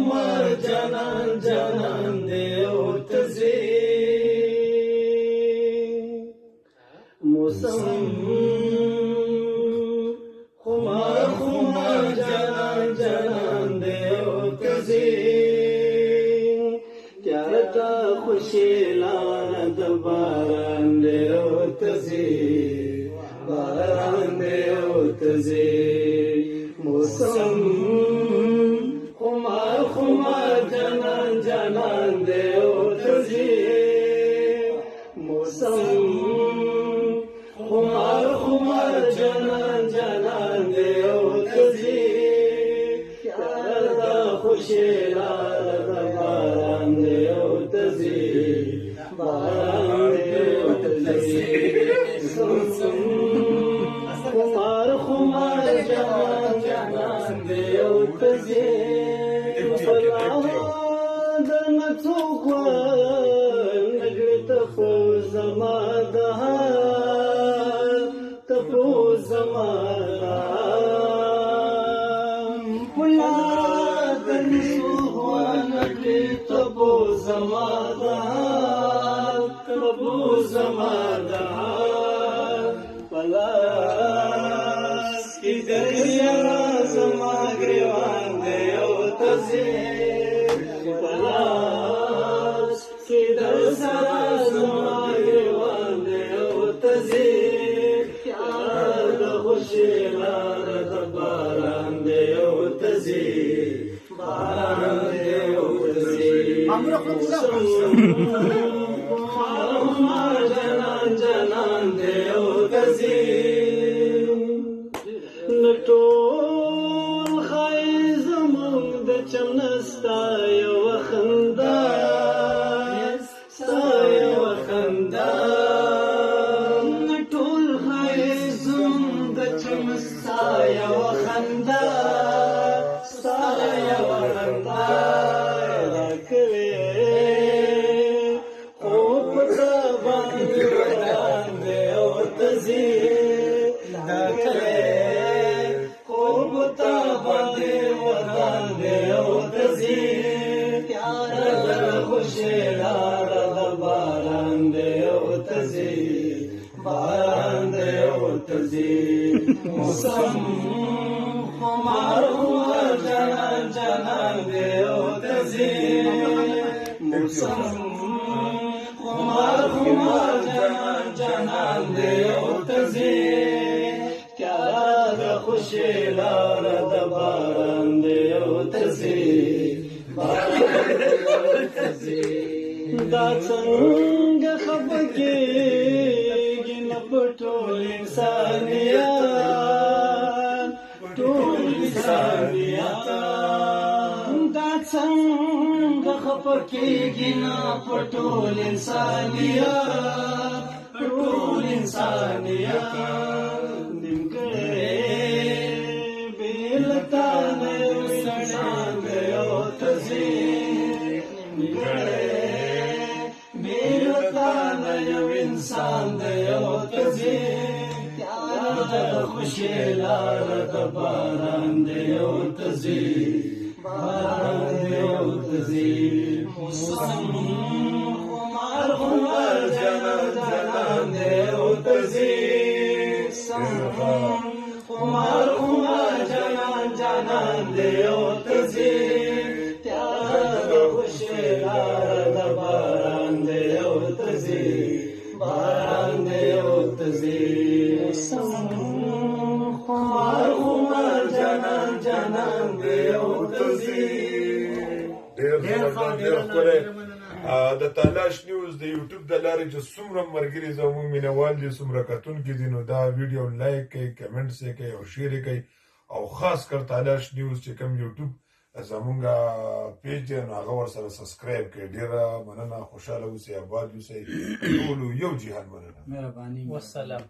خمار جانان جانان دے او تزی موسم خمار خمار جانان جانان دے او تزی تیارتا خوشی لار دباران دے او تزی باران دے او تزی موسم خمار خمار جانان جانان دے او تزی موسم خمار خمار جانان جانان دے او تزی پیار دا خوشی لار دا باران دے او تزی باران دے او تزی خمار خمار جانان جانان دے او تزی نڅوک نګړې تپو زما د حال تپو زما د ملا د نڅوک نګړې تپو زما د حال تپو زما د حال پلاس کې دریا زما ګریوان دی او تزي پلاس کې در سره زما ګریوان دی او تزي پیار د خوشي لار د باران دی او تزي باران دی او تزي جانان جانان دی او تزي نټول خای زمون د چمنستا یو خندا ستا یو خندا نټول خای زمون د چمنستا یو خندا ستا یو خندا راکوي خو پتا باندې وړاندې او تزي خوشی لار د باران دی او تزي باران دی او تزي موسم خمار خمار جانان جانان دی او تزي موسم خمار خمار جانان جانان دی او تزي پیار د خوشی لار د باران دی او تزي دا څنګه خفګېږي نه په ټول انسانیت ټول انسانیت دا څنګه خفګېږي نه په ټول انسانیت ټول انسانیت نیمګړی بېلتا نه سړی دی او تزي انسان دی او تزي پیار د خوشي لار د باران دی او تزي باران دی او تزي موسم خمار خمار جانان جانان دی او تزي خمار خمار جانان جانان دی او تزي پیار د خوشي لار د باران دی او تزي باران دی او تزي خمار خمار جانان جانان دی او تزي ډېر ښکلی د تلاش نیوز د یوټیوب د لارې چې څومره ملګري زموږ مینوال دي څومره کتونکي دي نو دا ویډیو لایک کوئ کمنټس یې کوئ او شیر یې کوئ او خاص کر تلاش نیوز چې کوم یوټیوب زمونږ پیج دی نو هغه ورسره سبسکرایب کړئ ډېره مننه خوشحاله اوسئ اباد اوسئ ټولو یو جهان مننه مهرباني والسلام